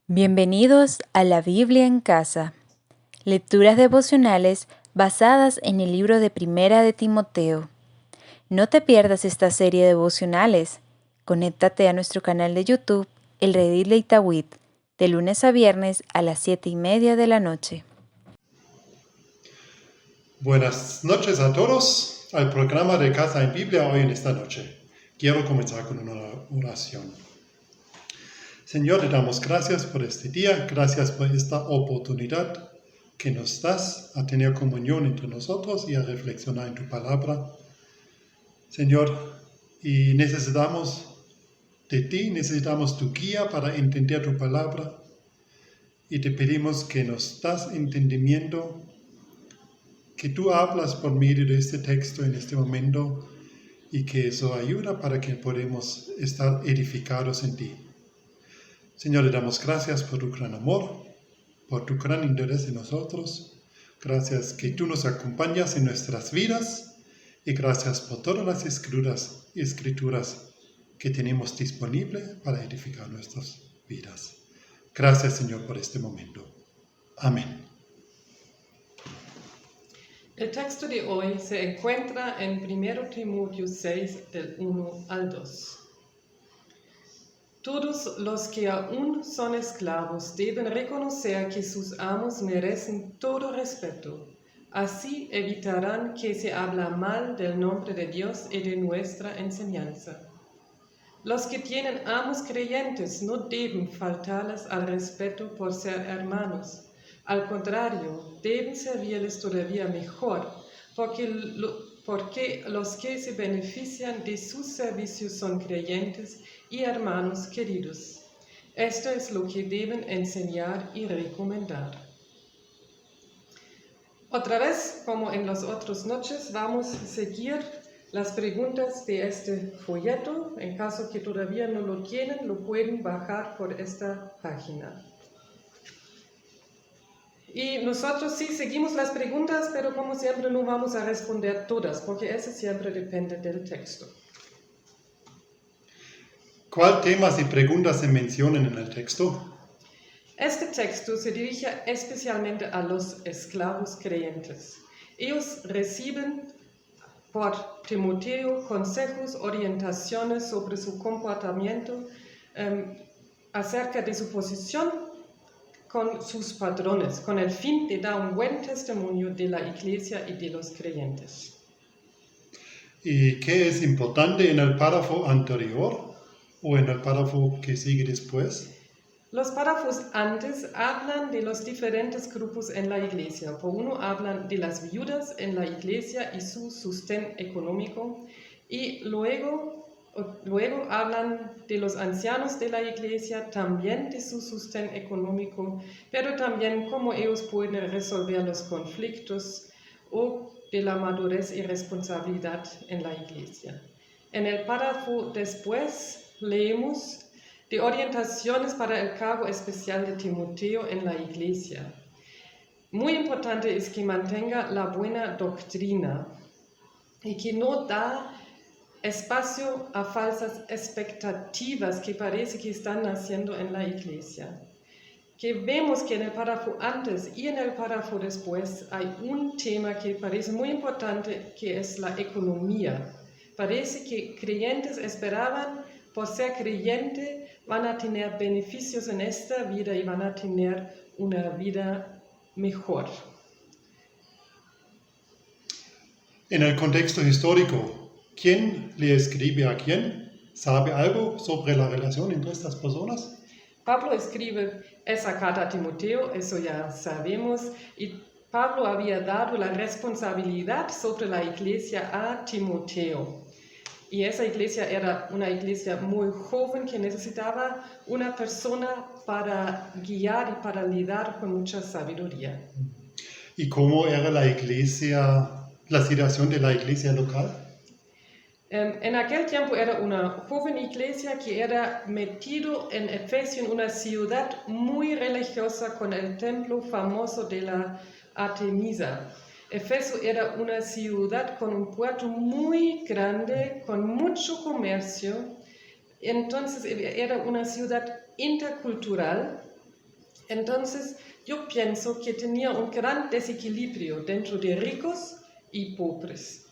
Bienvenidos a la Biblia en casa. Lecturas devocionales basadas en el libro de Primera de Timoteo. No te pierdas esta serie de devocionales. Conéctate a nuestro canal de YouTube, El Redil de Itagüit, de lunes a viernes a las 7:30 de la noche. Buenas noches a todos al programa de Casa en Biblia hoy en esta noche. Quiero comenzar con una oración. Señor, te damos gracias por este día, gracias por esta oportunidad que nos das a tener comunión entre nosotros y a reflexionar en tu palabra. Señor, y necesitamos de ti, necesitamos tu guía para entender tu palabra y te pedimos que nos das entendimiento, que tú hablas por medio de este texto en este momento y que eso ayuda para que podamos estar edificados en ti. Señor, le damos gracias por tu gran amor, por tu gran interés en nosotros. Gracias que tú nos acompañas en nuestras vidas y gracias por todas las escrituras que tenemos disponibles para edificar nuestras vidas. Gracias, Señor, por este momento. Amén. El texto de hoy se encuentra en 1 Timoteo 6, del 1 al 2. Todos los que aún son esclavos deben reconocer que sus amos merecen todo respeto. Así evitarán que se hable mal del nombre de Dios y de nuestra enseñanza. Los que tienen amos creyentes no deben faltarles al respeto por ser hermanos. Al contrario, deben servirles todavía mejor, porque los que se benefician de sus servicios son creyentes y hermanos queridos. Esto es lo que deben enseñar y recomendar. Otra vez, como en las otras noches, vamos a seguir las preguntas de este folleto. En caso que todavía no lo tienen, lo pueden bajar por esta página. Y nosotros sí seguimos las preguntas, pero como siempre no vamos a responder todas, porque eso siempre depende del texto. ¿Cuáles temas y preguntas se mencionan en el texto? Este texto se dirige especialmente a los esclavos creyentes. Ellos reciben por Timoteo consejos, orientaciones sobre su comportamiento acerca de su posición con sus patrones, con el fin de dar un buen testimonio de la iglesia y de los creyentes. ¿Y qué es importante en el párrafo anterior o en el párrafo que sigue después? Los párrafos antes hablan de los diferentes grupos en la iglesia. Por uno hablan de las viudas en la iglesia y su sostén económico, y luego hablan de los ancianos de la iglesia, también de su sostén económico, pero también cómo ellos pueden resolver los conflictos o de la madurez y responsabilidad en la iglesia. En el párrafo después leemos de orientaciones para el cargo especial de Timoteo en la iglesia. Muy importante es que mantenga la buena doctrina y que no da espacio a falsas expectativas que parece que están naciendo en la iglesia. Que vemos que en el párrafo antes y en el párrafo después hay un tema que parece muy importante, que es la economía. Parece que creyentes esperaban, por ser creyente, van a tener beneficios en esta vida y van a tener una vida mejor. En el contexto histórico, ¿quién le escribe a quién? ¿Sabe algo sobre la relación entre estas personas? Pablo escribe esa carta a Timoteo, eso ya sabemos, y Pablo había dado la responsabilidad sobre la iglesia a Timoteo. Y esa iglesia era una iglesia muy joven que necesitaba una persona para guiar y para lidiar con mucha sabiduría. ¿Y cómo era la iglesia, la situación de la iglesia local? En aquel tiempo era una joven iglesia que era metido en Efesio, en una ciudad muy religiosa con el templo famoso de la Artemisa. Efeso era una ciudad con un puerto muy grande, con mucho comercio. Entonces era una ciudad intercultural Entonces, yo pienso que tenía un gran desequilibrio dentro de ricos y pobres,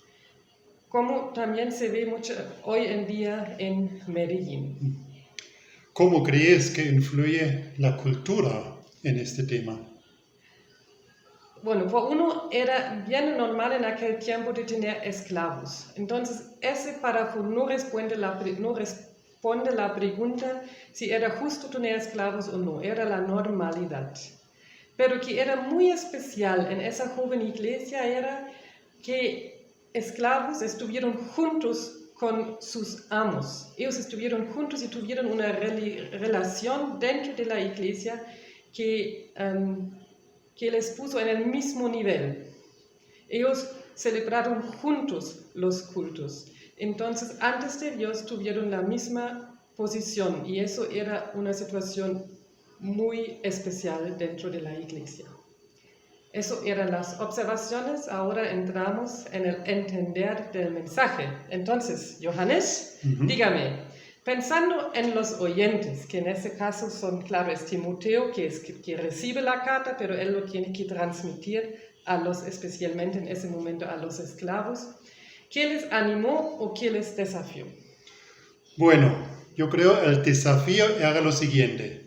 como también se ve mucho hoy en día en Medellín. ¿Cómo crees que influye la cultura en este tema? Bueno, por uno era bien normal en aquel tiempo de tener esclavos. Entonces, ese párrafo no responde la pregunta si era justo tener esclavos o no, era la normalidad. Pero que era muy especial en esa joven iglesia era que esclavos estuvieron juntos con sus amos. Ellos estuvieron juntos y tuvieron una relación dentro de la iglesia que les puso en el mismo nivel. Ellos celebraron juntos los cultos. Entonces, antes de Dios tuvieron la misma posición y eso era una situación muy especial dentro de la iglesia. Eso eran las observaciones, ahora entramos en el entender del mensaje. Entonces, Johannes, dígame, pensando en los oyentes, que en ese caso son, claro, es Timoteo, que recibe la carta, pero él lo tiene que transmitir a los, especialmente en ese momento, a los esclavos, ¿qué les animó o qué les desafió? Bueno, yo creo el desafío era lo siguiente.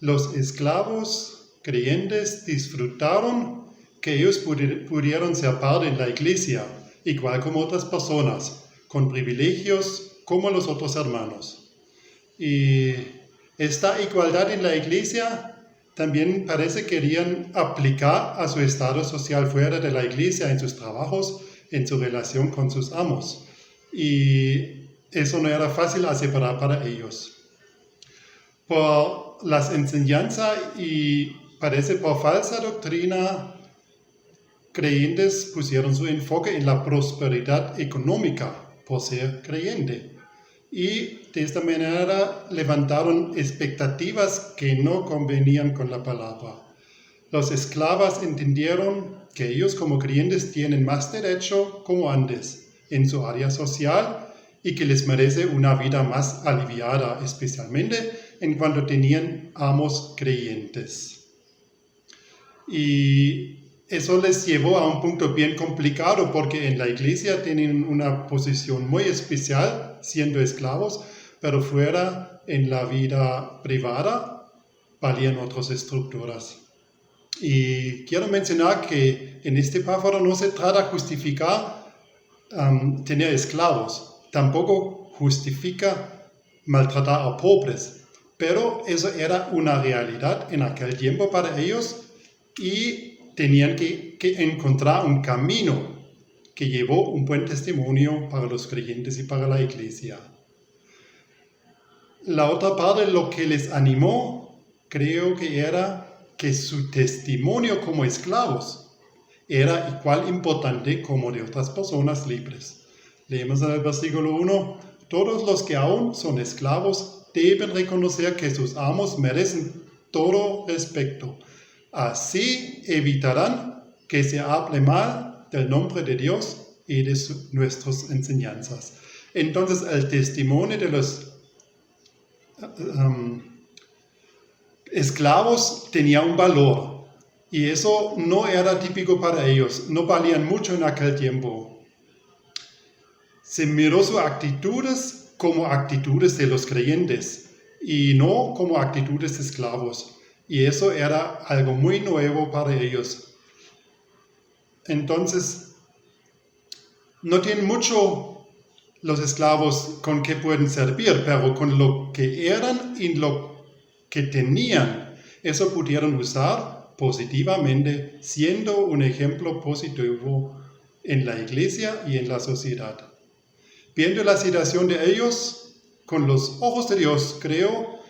Los esclavos creyentes disfrutaron que ellos pudieron ser parte en la iglesia, igual como otras personas, con privilegios como los otros hermanos. Y esta igualdad en la iglesia también parece que querían aplicar a su estado social fuera de la iglesia, en sus trabajos, en su relación con sus amos. Y eso no era fácil aceptar para ellos. Por las enseñanzas y parece por falsa doctrina, creyentes pusieron su enfoque en la prosperidad económica por ser creyente y de esta manera levantaron expectativas que no convenían con la palabra. Los esclavos entendieron que ellos como creyentes tienen más derecho como antes en su área social y que les merece una vida más aliviada, especialmente en cuanto tenían amos creyentes. Y eso les llevó a un punto bien complicado porque en la iglesia tienen una posición muy especial siendo esclavos, pero fuera en la vida privada valían otras estructuras. Y quiero mencionar que en este párrafo no se trata de justificar tener esclavos, tampoco justifica maltratar a pobres, pero eso era una realidad en aquel tiempo para ellos y tenían que encontrar un camino que llevó un buen testimonio para los creyentes y para la iglesia. La otra parte, lo que les animó, creo que era que su testimonio como esclavos era igual importante como de otras personas libres. Leemos en el versículo 1, todos los que aún son esclavos deben reconocer que sus amos merecen todo respeto. Así evitarán que se hable mal del nombre de Dios y de nuestras enseñanzas. Entonces el testimonio de los esclavos tenía un valor y eso no era típico para ellos, no valían mucho en aquel tiempo. Se miró sus actitudes como actitudes de los creyentes y no como actitudes de esclavos. Y eso era algo muy nuevo para ellos. Entonces, no tienen mucho los esclavos con que pueden servir, pero con lo que eran y lo que tenían, eso pudieron usar positivamente, siendo un ejemplo positivo en la iglesia y en la sociedad. Viendo la situación de ellos, con los ojos de Dios, creo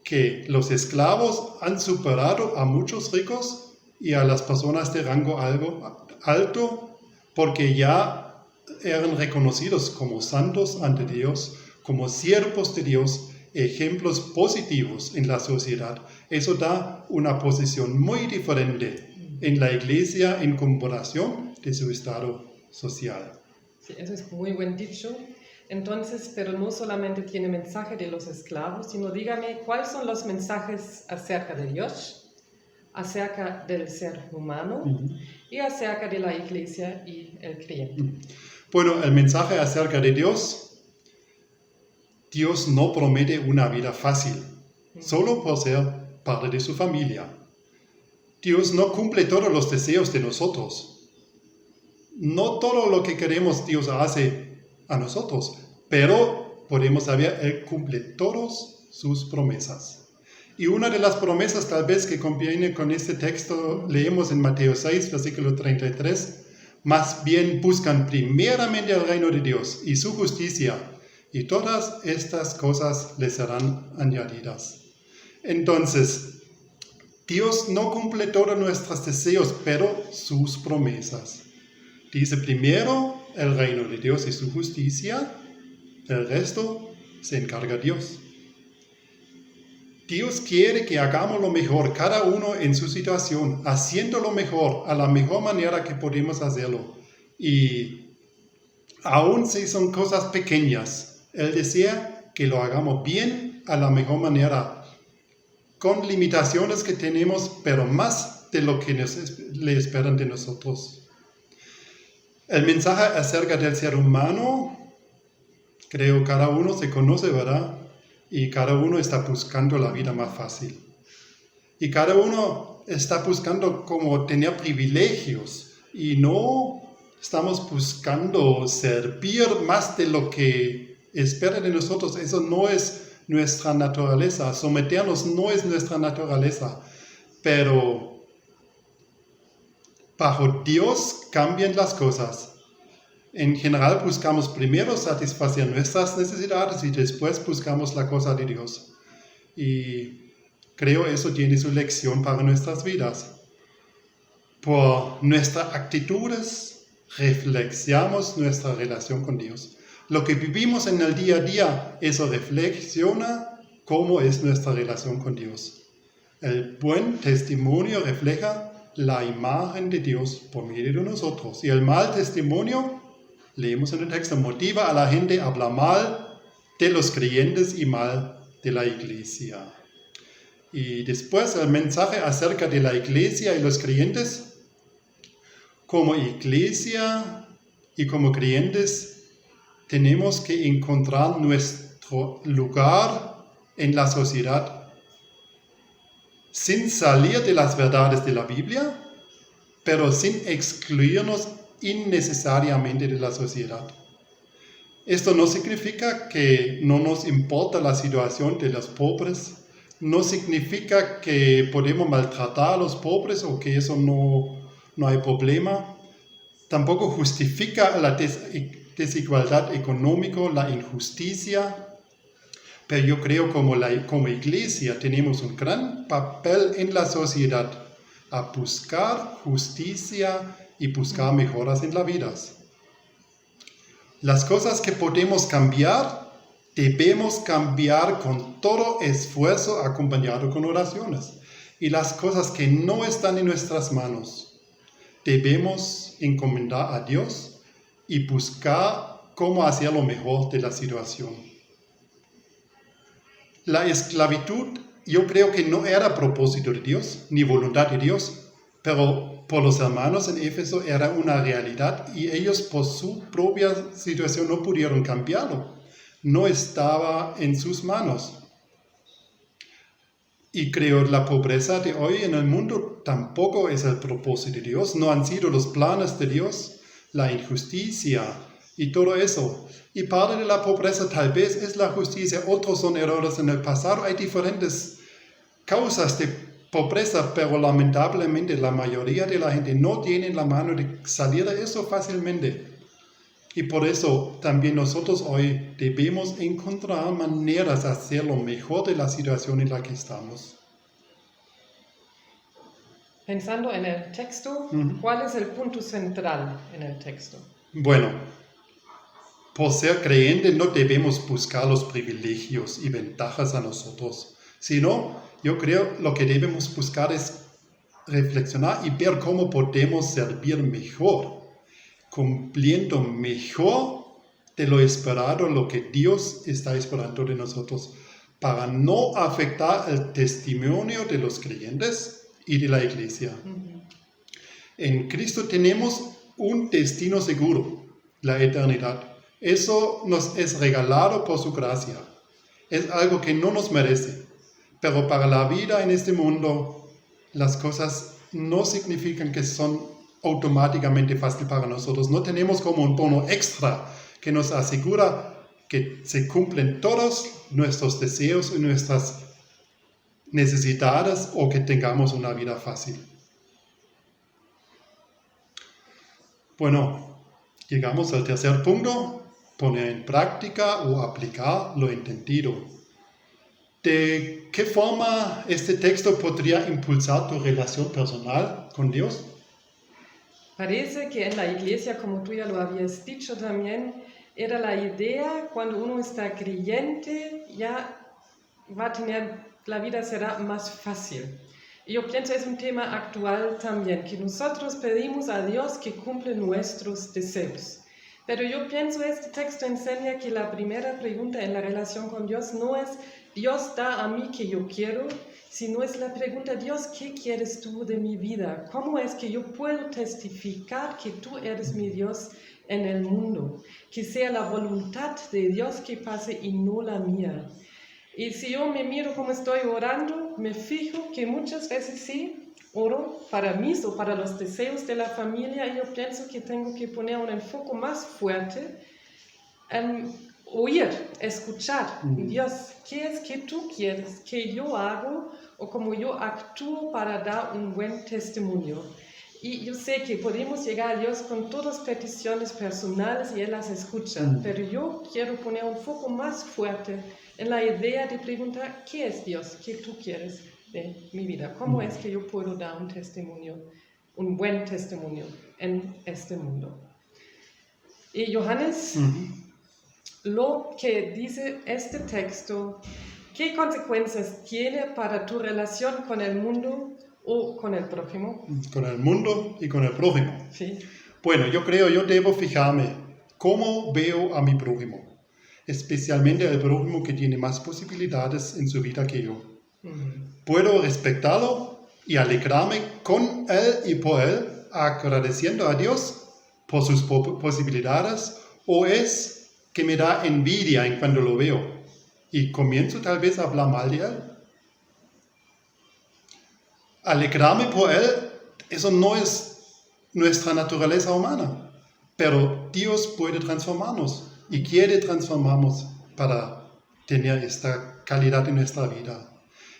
que los esclavos han superado a muchos ricos y a las personas de rango alto porque ya eran reconocidos como santos ante Dios, como siervos de Dios, ejemplos positivos en la sociedad. Eso da una posición muy diferente en la iglesia en comparación de su estado social. Sí, eso es muy buen dicho. Entonces, pero no solamente tiene mensaje de los esclavos, sino dígame, ¿cuáles son los mensajes acerca de Dios? acerca del ser humano y acerca de la iglesia y el creyente. Bueno, el mensaje acerca de Dios, Dios no promete una vida fácil, solo por ser parte de su familia. Dios no cumple todos los deseos de nosotros. No todo lo que queremos Dios hace a nosotros, pero podemos saber, Él cumple todas sus promesas. Y una de las promesas tal vez que conviene con este texto, leemos en Mateo 6, versículo 33, más bien buscan primeramente el reino de Dios y su justicia, y todas estas cosas les serán añadidas. Entonces, Dios no cumple todos nuestros deseos, pero sus promesas. Dice primero el reino de Dios y su justicia, el resto se encarga Dios. Dios quiere que hagamos lo mejor, cada uno en su situación, haciendo lo mejor, a la mejor manera que podemos hacerlo. Y aun si son cosas pequeñas, Él desea que lo hagamos bien, a la mejor manera, con limitaciones que tenemos, pero más de lo que le esperan de nosotros. El mensaje acerca del ser humano, creo cada uno se conoce, ¿verdad? Y cada uno está buscando la vida más fácil. Y cada uno está buscando como tener privilegios. Y no estamos buscando servir más de lo que espera de nosotros. Eso no es nuestra naturaleza. Someternos no es nuestra naturaleza. Pero bajo Dios cambian las cosas. En general buscamos primero satisfacer nuestras necesidades y después buscamos la cosa de Dios. Y creo eso tiene su lección para nuestras vidas. Por nuestras actitudes reflexionamos nuestra relación con Dios. Lo que vivimos en el día a día, eso reflexiona cómo es nuestra relación con Dios. El buen testimonio refleja la imagen de Dios por medio de nosotros. Y el mal testimonio, leemos en el texto, motiva a la gente a hablar mal de los creyentes y mal de la iglesia. Y después el mensaje acerca de la iglesia y los creyentes. Como iglesia y como creyentes tenemos que encontrar nuestro lugar en la sociedad sin salir de las verdades de la Biblia, pero sin excluirnos innecesariamente de la sociedad. Esto no significa que no nos importa la situación de los pobres, no significa que podemos maltratar a los pobres o que eso no hay problema. Tampoco justifica la desigualdad económica, la injusticia. Pero yo creo como iglesia tenemos un gran papel en la sociedad a buscar justicia y buscar mejoras en las vidas. Las cosas que podemos cambiar, debemos cambiar con todo esfuerzo acompañado con oraciones. Y las cosas que no están en nuestras manos, debemos encomendar a Dios y buscar cómo hacer lo mejor de la situación. La esclavitud, yo creo que no era propósito de Dios, ni voluntad de Dios, pero por los hermanos en Éfeso era una realidad y ellos por su propia situación no pudieron cambiarlo. No estaba en sus manos. Y creo que la pobreza de hoy en el mundo tampoco es el propósito de Dios. No han sido los planes de Dios, la injusticia y todo eso. Y parte de la pobreza tal vez es la justicia. Otros son errores en el pasado. Hay diferentes causas de pobreza, pero lamentablemente la mayoría de la gente no tiene la mano de salir de eso fácilmente. Y por eso también nosotros hoy debemos encontrar maneras de hacer lo mejor de la situación en la que estamos. Pensando en el texto, ¿cuál es el punto central en el texto? Bueno, por ser creyente no debemos buscar los privilegios y ventajas a nosotros, sino yo creo lo que debemos buscar es reflexionar y ver cómo podemos servir mejor, cumpliendo mejor de lo esperado, lo que Dios está esperando de nosotros, para no afectar el testimonio de los creyentes y de la iglesia. En Cristo tenemos un destino seguro, la eternidad. Eso nos es regalado por su gracia. Es algo que no nos merece. Pero para la vida en este mundo, las cosas no significan que son automáticamente fáciles para nosotros. No tenemos como un bono extra que nos asegura que se cumplen todos nuestros deseos y nuestras necesidades o que tengamos una vida fácil. Bueno, llegamos al tercer punto, poner en práctica o aplicar lo entendido. ¿De qué forma este texto podría impulsar tu relación personal con Dios? Parece que en la iglesia, como tú ya lo habías dicho también, era la idea, cuando uno está creyente, ya va a tener, la vida será más fácil. Y yo pienso es un tema actual también, que nosotros pedimos a Dios que cumpla nuestros deseos. Pero yo pienso este texto enseña que la primera pregunta en la relación con Dios no es Dios da a mí que yo quiero, sino es la pregunta, Dios, ¿qué quieres tú de mi vida? ¿Cómo es que yo puedo testificar que tú eres mi Dios en el mundo? Que sea la voluntad de Dios que pase y no la mía. Y si yo me miro como estoy orando, me fijo que muchas veces sí, oro para mí o para los deseos de la familia y yo pienso que tengo que poner un enfoque más fuerte en oír, escuchar. Dios, ¿qué es que tú quieres que yo hago o cómo yo actúo para dar un buen testimonio? Y yo sé que podemos llegar a Dios con todas peticiones personales y Él las escucha, pero yo quiero poner un foco más fuerte en la idea de preguntar, ¿qué es Dios? ¿Qué tú quieres de mi vida? ¿Cómo es que yo puedo dar un testimonio, un buen testimonio en este mundo? Y Johannes, lo que dice este texto, ¿qué consecuencias tiene para tu relación con el mundo o con el prójimo? Con el mundo y con el prójimo. Sí. Bueno, yo debo fijarme cómo veo a mi prójimo, especialmente al prójimo que tiene más posibilidades en su vida que yo. Puedo respetarlo y alegrarme con él y por él, agradeciendo a Dios por sus posibilidades, o es que me da envidia en cuando lo veo y comienzo tal vez a hablar mal de él. Alegrarme por él, eso no es nuestra naturaleza humana, pero Dios puede transformarnos y quiere transformarnos para tener esta calidad en nuestra vida.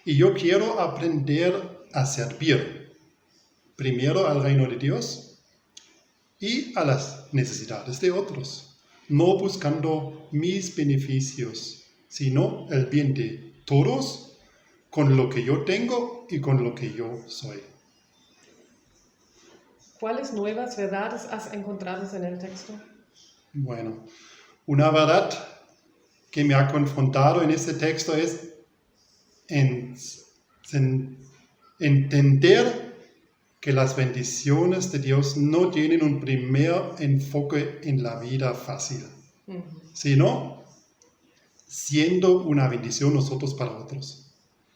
Y yo quiero aprender a servir, primero al reino de Dios y a las necesidades de otros, no buscando mis beneficios, sino el bien de todos con lo que yo tengo y con lo que yo soy. ¿Cuáles nuevas verdades has encontrado en el texto? Bueno, una verdad que me ha confrontado en este texto es entender que las bendiciones de Dios no tienen un primer enfoque en la vida fácil, sino siendo una bendición nosotros para otros.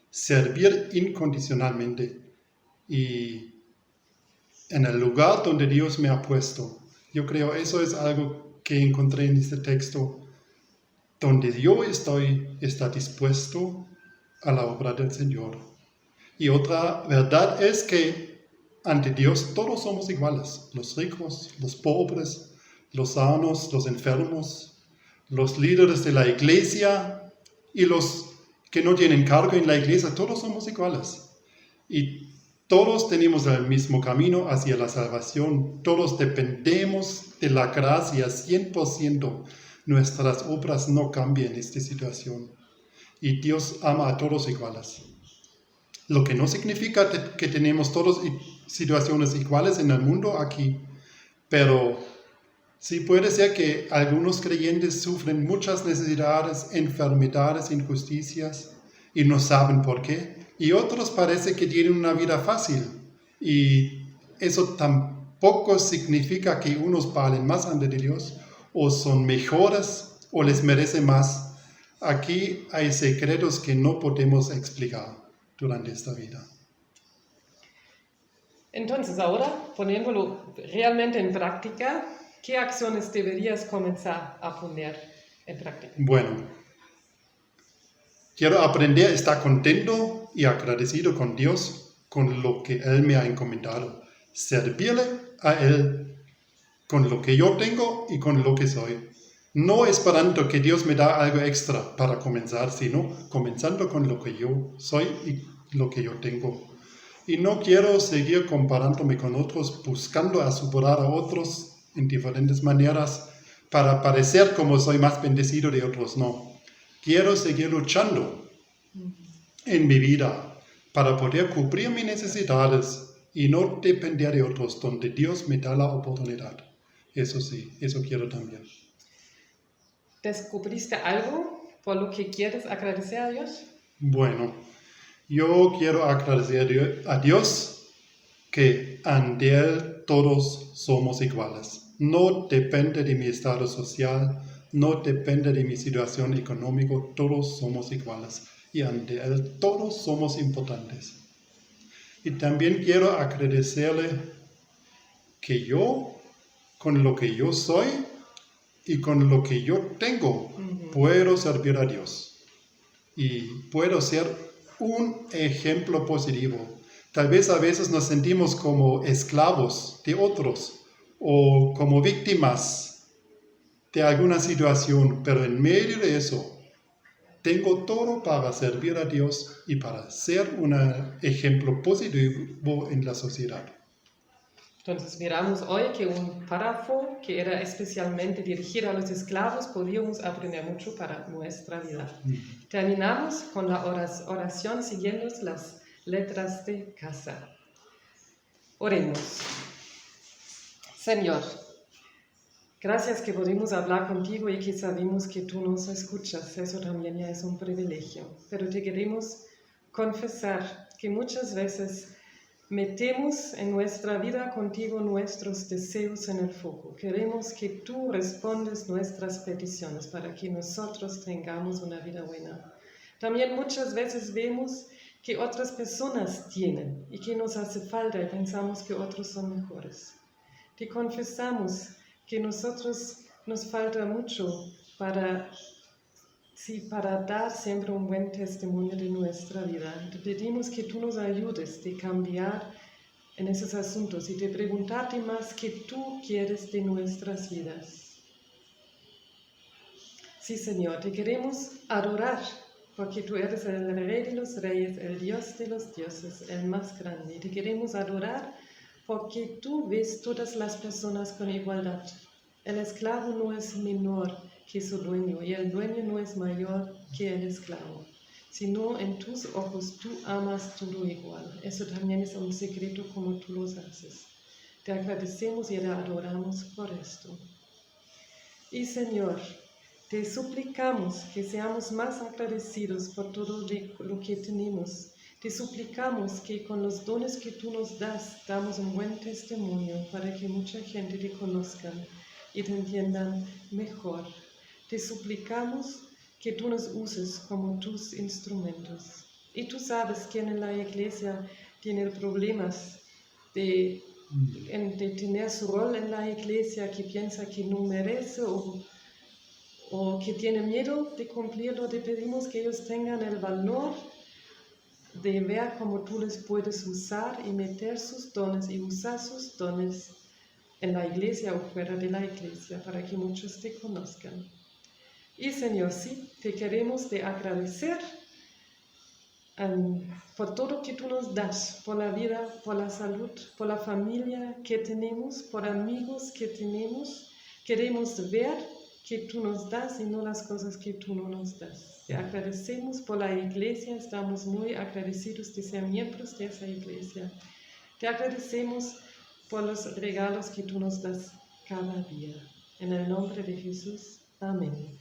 Servir incondicionalmente y en el lugar donde Dios me ha puesto. Yo creo eso es algo que encontré en este texto, donde yo está dispuesto a la obra del Señor. Y otra verdad es que ante Dios todos somos iguales, los ricos, los pobres, los sanos, los enfermos, los líderes de la iglesia y los que no tienen cargo en la iglesia, todos somos iguales. Y todos tenemos el mismo camino hacia la salvación, todos dependemos de la gracia 100%. Nuestras obras no cambian esta situación. Y Dios ama a todos iguales. Lo que no significa que tenemos todas situaciones iguales en el mundo aquí, pero sí puede ser que algunos creyentes sufren muchas necesidades, enfermedades, injusticias y no saben por qué. Y otros parece que tienen una vida fácil y eso tampoco significa que unos valen más ante Dios o son mejores o les merece más. Aquí hay secretos que no podemos explicar durante esta vida. Entonces, ahora, poniéndolo realmente en práctica, ¿qué acciones deberías comenzar a poner en práctica? Bueno, quiero aprender a estar contento y agradecido con Dios, con lo que Él me ha encomendado. Servirle a Él con lo que yo tengo y con lo que soy. No esperando que Dios me da algo extra para comenzar, sino comenzando con lo que yo soy y lo que yo tengo. Y no quiero seguir comparándome con otros, buscando superar a otros en diferentes maneras para parecer como soy más bendecido de otros. No. Quiero seguir luchando en mi vida para poder cubrir mis necesidades y no depender de otros, donde Dios me da la oportunidad. Eso sí, eso quiero también. ¿Descubriste algo por lo que quieres agradecer a Dios? Bueno, yo quiero agradecer a Dios que ante Él todos somos iguales. No depende de mi estado social, no depende de mi situación económica, todos somos iguales. Y ante Él todos somos importantes. Y también quiero agradecerle que yo, con lo que yo soy y con lo que yo tengo, puedo servir a Dios. Y puedo ser un ejemplo positivo. Tal vez a veces nos sentimos como esclavos de otros o como víctimas de alguna situación, pero en medio de eso tengo todo para servir a Dios y para ser un ejemplo positivo en la sociedad. Entonces miramos hoy que un párrafo que era especialmente dirigido a los esclavos podíamos aprender mucho para nuestra vida. Terminamos con la oración siguiendo las letras de casa. Oremos. Señor, gracias que pudimos hablar contigo y que sabemos que tú nos escuchas. Eso también ya es un privilegio. Pero te queremos confesar que muchas veces metemos en nuestra vida contigo nuestros deseos en el foco. Queremos que tú respondas nuestras peticiones para que nosotros tengamos una vida buena. También muchas veces vemos que otras personas tienen y que nos hace falta y pensamos que otros son mejores. Te confesamos que nosotros nos falta mucho para dar siempre un buen testimonio de nuestra vida. Te pedimos que tú nos ayudes de cambiar en esos asuntos y de preguntarte más qué tú quieres de nuestras vidas. Sí, Señor, te queremos adorar porque tú eres el Rey de los Reyes, el Dios de los dioses, el más grande. Te queremos adorar porque tú ves todas las personas con igualdad. El esclavo no es menor que su dueño y el dueño no es mayor que el esclavo, sino en tus ojos tú amas todo igual. Eso también es un secreto como tú lo haces. Te agradecemos y te adoramos por esto. Y Señor, te suplicamos que seamos más agradecidos por todo lo que tenemos. Te suplicamos que con los dones que tú nos das, damos un buen testimonio para que mucha gente te conozca y te entiendan mejor. Te suplicamos que tú nos uses como tus instrumentos. Y tú sabes quién en la iglesia tiene problemas de tener su rol en la iglesia, que piensa que no merece o que tiene miedo de cumplirlo. Te pedimos que ellos tengan el valor de ver cómo tú les puedes usar y meter sus dones y usar sus dones en la iglesia o fuera de la iglesia para que muchos te conozcan. Y Señor, sí, te queremos de agradecer por todo que tú nos das, por la vida, por la salud, por la familia que tenemos, por amigos que tenemos. Queremos ver que tú nos das y no las cosas que tú no nos das. Te agradecemos por la iglesia, estamos muy agradecidos de ser miembros de esa iglesia. Te agradecemos por los regalos que tú nos das cada día. En el nombre de Jesús, amén.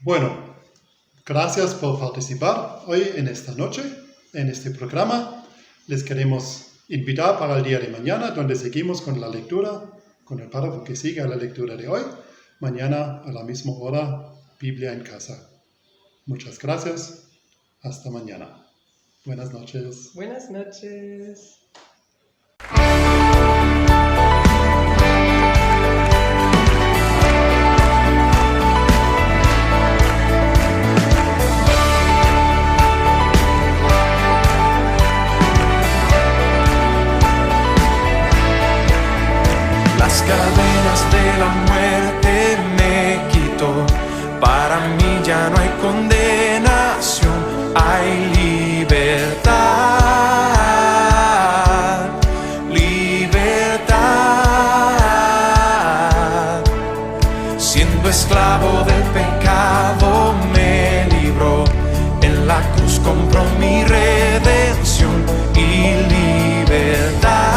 Bueno, gracias por participar hoy en esta noche, en este programa. Les queremos invitar para el día de mañana, donde seguimos con la lectura, con el párrafo que sigue a la lectura de hoy. Mañana a la misma hora, Biblia en casa. Muchas gracias. Hasta mañana. Buenas noches. Buenas noches. Las cadenas de la muerte me quitó. Para mí ya no hay condenación, hay libertad, libertad. Siendo esclavo del pecado me libró, en la cruz compró mi redención y libertad.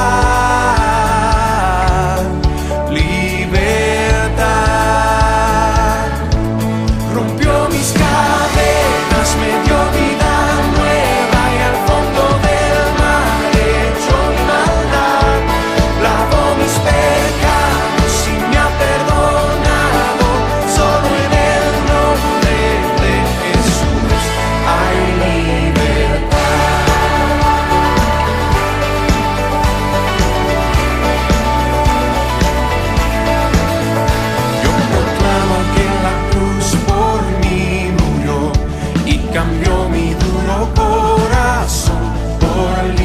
Cambió mi duro corazón por